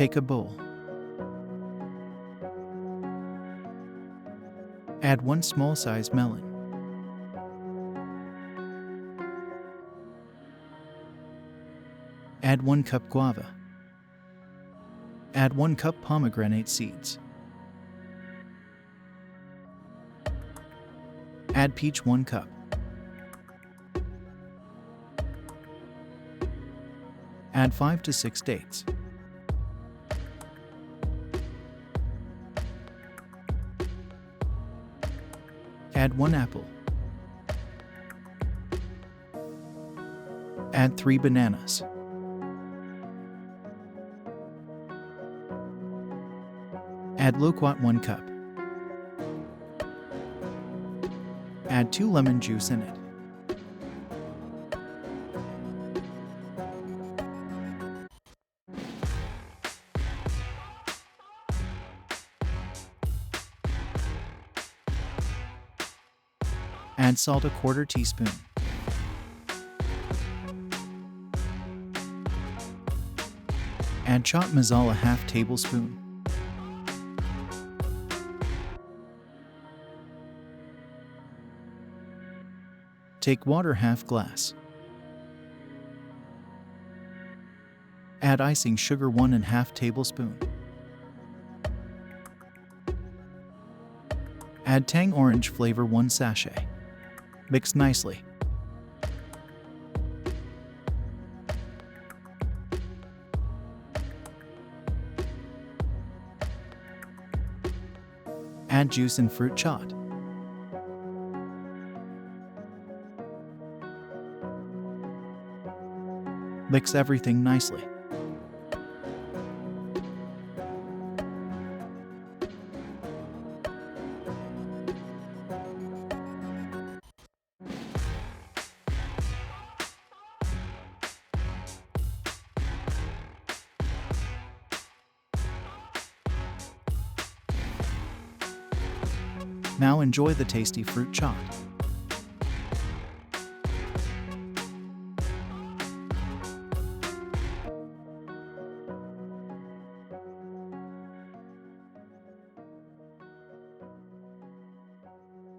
Take a bowl. Add 1 small-sized melon. Add 1 cup guava. Add 1 cup pomegranate seeds. Add peach 1 cup. Add 5 to 6 dates. Add 1 apple. Add 3 bananas. Add loquat 1 cup. Add 2 lemon juice in it. Add salt 1/4 teaspoon. Add chaat masala 1/2 tablespoon. Take water 1/2 glass. Add icing sugar 1 1/2 tablespoon. Add tang orange flavor 1 sachet. Mix nicely. Add juice and fruit chaat. Mix everything nicely. Now enjoy the tasty fruit chaat.